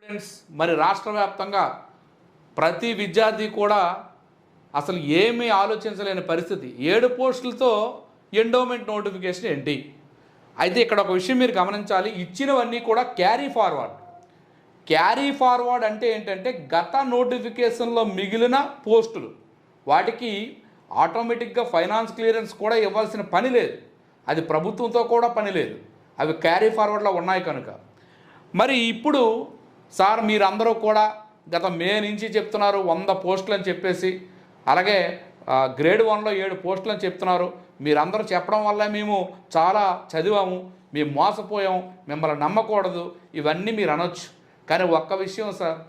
Friends, మరి రాష్ట్ర వ్యాప్తంగా ప్రతి విద్యార్థి కూడా అసలు ఏమీ ఆలోచించలేని పరిస్థితి. 7 పోస్టులతో ఎండోమెంట్ నోటిఫికేషన్ ఏంటి? అయితే ఇక్కడ ఒక విషయం మీరు గమనించాలి. ఇచ్చినవన్నీ కూడా క్యారీ ఫార్వర్డ్. క్యారీ ఫార్వర్డ్ అంటే ఏంటంటే గత నోటిఫికేషన్లో మిగిలిన పోస్టులు, వాటికి ఆటోమేటిక్గా ఫైనాన్స్ క్లియరెన్స్ కూడా ఇవ్వాల్సిన పని లేదు. అది ప్రభుత్వంతో కూడా పని లేదు. అవి క్యారీ ఫార్వర్డ్లో ఉన్నాయి కనుక. మరి ఇప్పుడు సార్ మీరందరూ కూడా గత మే నుంచి చెప్తున్నారు 100 పోస్టులు అని చెప్పేసి, అలాగే గ్రేడ్ 1లో 7 పోస్టులు అని చెప్తున్నారు. మీరందరూ చెప్పడం వల్ల మేము చాలా చదివాము, మేము మోసపోయాము, మిమ్మల్ని నమ్మకూడదు, ఇవన్నీ మీరు అనొచ్చు. కానీ ఒక్క విషయం సార్,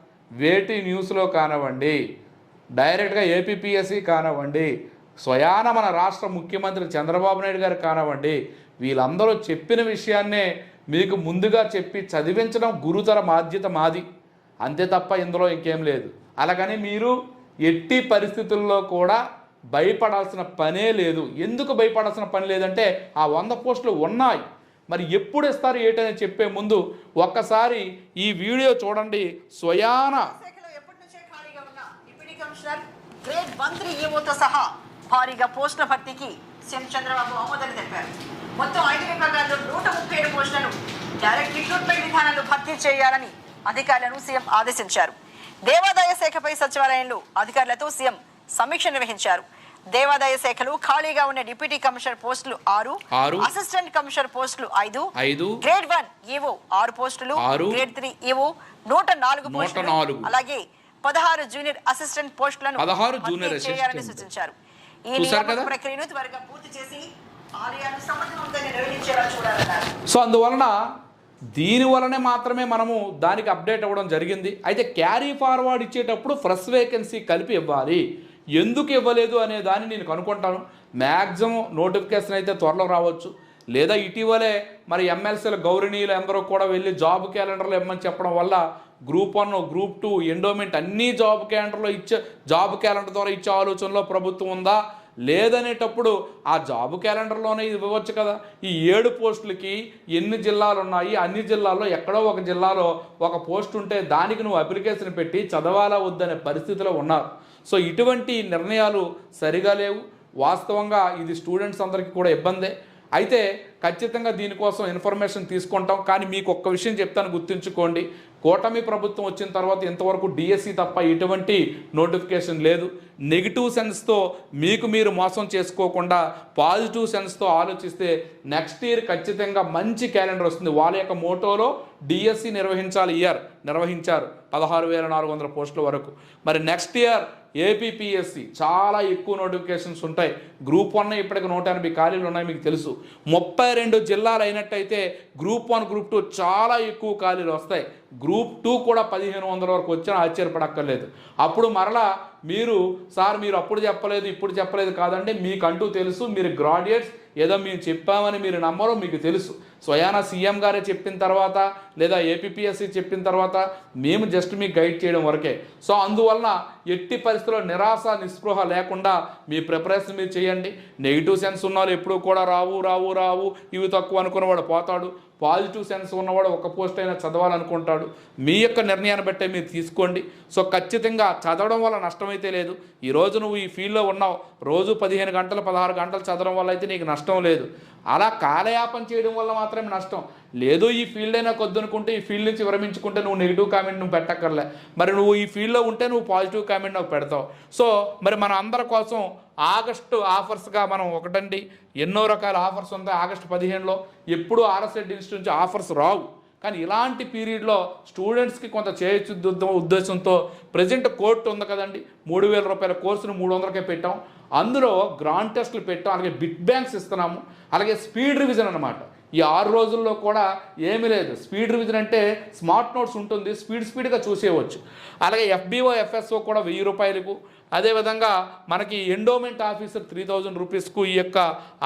వేటి న్యూస్లో కానివ్వండి, డైరెక్ట్గా ఏపీపీఎస్సీ కానివ్వండి, స్వయాన మన రాష్ట్ర ముఖ్యమంత్రి చంద్రబాబు నాయుడు గారు కానివ్వండి, వీళ్ళందరూ చెప్పిన విషయాన్నే మీకు ముందుగా చెప్పి చదివించడం గురుతర బాధ్యత మాది, అంతే తప్ప ఇందులో ఇంకేం లేదు. అలాగని మీరు ఎట్టి పరిస్థితుల్లో కూడా భయపడాల్సిన పనే లేదు. ఎందుకు భయపడాల్సిన పని లేదంటే ఆ 100 పోస్టులు ఉన్నాయి. మరి ఎప్పుడు ఇస్తారు ఏంటని చెప్పే ముందు ఒక్కసారి ఈ వీడియో చూడండి. స్వయాన గ్రేడ్ 1 ఈవోతో సహా భారీగా పోస్టుల భర్తీకి సీఎం చంద్రబాబు ఆమోదం తెలిపారు. మొత్తం 5 విభాగాల్లో 137 పోస్టులను డైరెక్ట్ రిక్రూట్మెంట్ విధానంలో భర్తీ చేయాలని అధికారులను సీఎం ఆదేశించారు. దేవాదాయ శాఖపై సచివాలయంలో అధికారులతో సీఎం సమీక్ష నిర్వహించారు. దేవాదాయ శాఖలో ఖాళీగా ఉన్న డిప్యూటీ కమిషనర్ పోస్టులు 6, అసిస్టెంట్ కమిషనర్ పోస్టులు 5, గ్రేడ్ 1 ఈవో 6 పోస్టులు, గ్రేడ్ 3 ఈవో 104 పోస్టులు, అలాగే 16 జూనియర్ అసిస్టెంట్ పోస్టులను చేయాలని సూచించారు. ఈ నియామక ప్రక్రియను త్వరగా పూర్తి చేసి ఆలయాలను సమర్థవంతంగా నిర్వహించేలా చూడాలన్నారు. సో అందువలన దీనివలనే మాత్రమే మనము దానికి అప్డేట్ అవ్వడం జరిగింది. అయితే క్యారీ ఫార్వర్డ్ ఇచ్చేటప్పుడు ఫ్రెష్ వేకెన్సీ కలిపి ఇవ్వాలి. ఎందుకు ఇవ్వలేదు అనే దాన్ని నేను కనుక్కుంటాను. మ్యాక్సిమం నోటిఫికేషన్ అయితే త్వరలో రావచ్చు, లేదా ఇటీవలే మరి ఎమ్మెల్సీల గౌరవనీయులు అందరూ కూడా వెళ్ళి జాబ్ క్యాలెండర్లు ఇవ్వమని చెప్పడం వల్ల గ్రూప్ 1, గ్రూప్ 2 ఎండోమెంట్ అన్నీ జాబ్ క్యాలెండర్ ద్వారా ఇచ్చే ఆలోచనలో ప్రభుత్వం ఉందా లేదనేటప్పుడు ఆ జాబ్ క్యాలెండర్లోనే ఇవ్వచ్చు కదా. ఈ 7 పోస్టులకి ఎన్ని జిల్లాలు ఉన్నాయి, అన్ని జిల్లాల్లో ఎక్కడో ఒక జిల్లాలో ఒక పోస్ట్ ఉంటే దానికి నువ్వు అప్లికేషన్ పెట్టి చదవాలా వద్దనే పరిస్థితిలో ఉన్నారు. సో ఇటువంటి నిర్ణయాలు సరిగా లేవు. వాస్తవంగా ఇది స్టూడెంట్స్ అందరికీ కూడా ఇబ్బందే. అయితే ఖచ్చితంగా దీనికోసం ఇన్ఫర్మేషన్ తీసుకుంటాం. కానీ మీకు ఒక్క విషయం చెప్తాను, గుర్తుంచుకోండి. కూటమి ప్రభుత్వం వచ్చిన తర్వాత ఇంతవరకు డిఎస్సి తప్ప ఎటువంటి నోటిఫికేషన్ లేదు. నెగిటివ్ సెన్స్తో మీకు మీరు మోసం చేసుకోకుండా పాజిటివ్ సెన్స్తో ఆలోచిస్తే నెక్స్ట్ ఇయర్ ఖచ్చితంగా మంచి క్యాలెండర్ వస్తుంది. వాళ్ళ యొక్క మోటోలో డిఎస్సి నిర్వహించారు 16,400 పోస్టుల వరకు. మరి నెక్స్ట్ ఇయర్ ఏపీపీఎస్సీ చాలా ఎక్కువ నోటిఫికేషన్స్ ఉంటాయి. గ్రూప్ 1 ఇప్పటికి 180 ఖాళీలు ఉన్నాయి, మీకు తెలుసు. 32 జిల్లాలు అయినట్టయితే గ్రూప్ 1, గ్రూప్ 2 చాలా ఎక్కువ ఖాళీలు వస్తాయి. గ్రూప్ 2 కూడా 1,500 వరకు వచ్చినా ఆశ్చర్యపడక్కర్లేదు. అప్పుడు మరలా మీరు అప్పుడు చెప్పలేదు ఇప్పుడు చెప్పలేదు కాదండి, మీకంటూ తెలుసు. మీరు గ్రాడ్యుయేట్స్, ఏదో మేము చెప్పామని మీరు నమ్మరు, మీకు తెలుసు. స్వయాన సీఎం గారే చెప్పిన తర్వాత లేదా ఏపీపీఎస్సీ చెప్పిన తర్వాత మేము జస్ట్ మీకు గైడ్ చేయడం వరకే. సో అందువలన ఎట్టి పరిస్థితుల్లో నిరాశ నిస్పృహ లేకుండా మీ ప్రిపరేషన్ మీరు చేయండి. నెగిటివ్ సెన్స్ ఉన్నవాళ్ళు ఎప్పుడూ కూడా రావు ఇవి తక్కువ అనుకున్నవాడు పోతాడు. పాజిటివ్ సెన్స్ ఉన్నవాడు ఒక పోస్ట్ అయినా చదవాలనుకుంటాడు. మీ యొక్క నిర్ణయాన్ని బట్టే మీరు తీసుకోండి. సో ఖచ్చితంగా చదవడం వల్ల నష్టమైతే లేదు. ఈరోజు నువ్వు ఈ ఫీల్డ్లో ఉన్నావు, రోజు 15 గంటలు 16 గంటలు చదవడం వల్ల అయితే నీకు నష్టం లేదు. అలా కాలయాపన చేయడం వల్ల మాత్రమే నష్టం లేదు. ఈ ఫీల్డ్ అయినా కొద్దనుకుంటే ఈ ఫీల్డ్ నుంచి విరమించుకుంటే నువ్వు నెగిటివ్ కామెంట్ నువ్వు పెట్టక్కర్లే. మరి నువ్వు ఈ ఫీల్డ్లో ఉంటే నువ్వు పాజిటివ్ కామెంట్ నువ్వు పెడతావు. సో మరి మన అందరి కోసం ఆగస్టు ఆఫర్స్గా మనం ఒకటండి, ఎన్నో రకాల ఆఫర్స్ ఉంటాయి. ఆగస్టు 15లో ఎప్పుడూ ఆర్ఎస్ఎడ్ ఇన్స్టిట్యూట్ నుంచి ఆఫర్స్ రావు. కానీ ఇలాంటి పీరియడ్లో స్టూడెంట్స్కి కొంత చేయొచ్చు ఉద్దేశంతో ప్రజెంట్ కోర్టు ఉంది కదండి, 3,000 రూపాయల కోర్సును 300కే పెట్టాం. అందులో గ్రాండ్ టెస్టులు పెట్టాం, అలాగే బిట్ బ్యాంక్స్ ఇస్తున్నాము, అలాగే స్పీడ్ రివిజన్ అనమాట. ఈ 6 రోజుల్లో కూడా ఏమీ లేదు. స్పీడ్ రివిజన్ అంటే స్మార్ట్ నోట్స్ ఉంటుంది, స్పీడ్గా చూసేయవచ్చు. అలాగే ఎఫ్బిఓ ఎఫ్ఎస్ఓ కూడా 1,000 రూపాయలకు. అదేవిధంగా మనకి ఎండోమెంట్ ఆఫీసర్ 3,000 రూపీస్కు ఈ యొక్క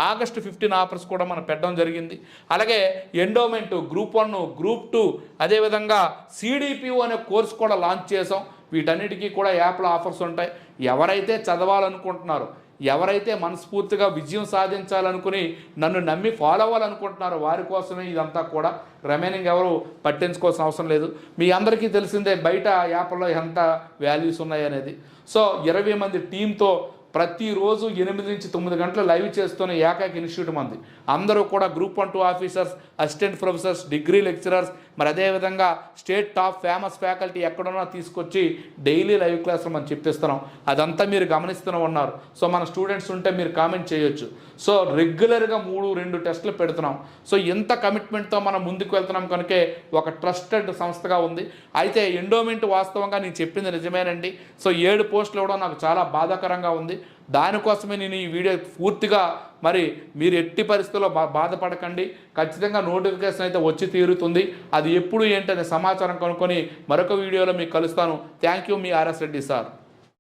ఆగస్టు 15 ఆఫర్స్ కూడా మనం పెట్టడం జరిగింది. అలాగే ఎండోమెంట్ గ్రూప్ 1, గ్రూప్ 2, అదేవిధంగా సిడిపిఓ అనే కోర్స్ కూడా లాంచ్ చేసాం. వీటన్నిటికీ కూడా యాప్లో ఆఫర్స్ ఉంటాయి. ఎవరైతే చదవాలనుకుంటున్నారో, ఎవరైతే మనస్ఫూర్తిగా విజయం సాధించాలనుకుని నన్ను నమ్మి ఫాలో అవ్వాలనుకుంటున్నారో వారి కోసమే ఇదంతా కూడా. రిమైనింగ్ ఎవరు పట్టించుకోవాల్సిన అవసరం లేదు. మీ అందరికీ తెలిసిందే బయట యాప్లో ఎంత వాల్యూస్ ఉన్నాయి అనేది. సో 20 మంది టీంతో ప్రతిరోజు 8 నుంచి 9 గంటలు లైవ్ చేస్తున్న ఏకైక ఇన్స్టిట్యూట్ మంది. అందరూ కూడా group 1, 2 officers, assistant professors, degree lecturers, మరి అదేవిధంగా స్టేట్ టాప్ ఫేమస్ ఫ్యాకల్టీ ఎక్కడున్నా తీసుకొచ్చి డైలీ లైవ్ క్లాసులు మనం చెప్పిస్తున్నాం. అదంతా మీరు గమనిస్తూనే ఉన్నారు. సో మన స్టూడెంట్స్ ఉంటే మీరు కామెంట్ చేయొచ్చు. సో రెగ్యులర్గా 3-2 టెస్టులు పెడుతున్నాం. సో ఎంత కమిట్మెంట్తో మనం ముందుకు వెళ్తున్నాం కనుకే ఒక ట్రస్టెడ్ సంస్థగా ఉంది. అయితే ఎండోమెంట్ వాస్తవంగా నేను చెప్పింది నిజమేనండి. సో 7 పోస్టులు ఇవ్వడం నాకు చాలా బాధాకరంగా ఉంది. దానికోసమే నేను ఈ వీడియో పూర్తిగా మరి మీరు ఎట్టి పరిస్థితుల్లో బాధపడకండి. ఖచ్చితంగా నోటిఫికేషన్ అయితే వచ్చి తీరుతుంది. అది ఎప్పుడు ఏంటనే సమాచారం కనుక్కొని మరొక వీడియోలో మీకు కలుస్తాను. Thank you, me RS Reddy sir.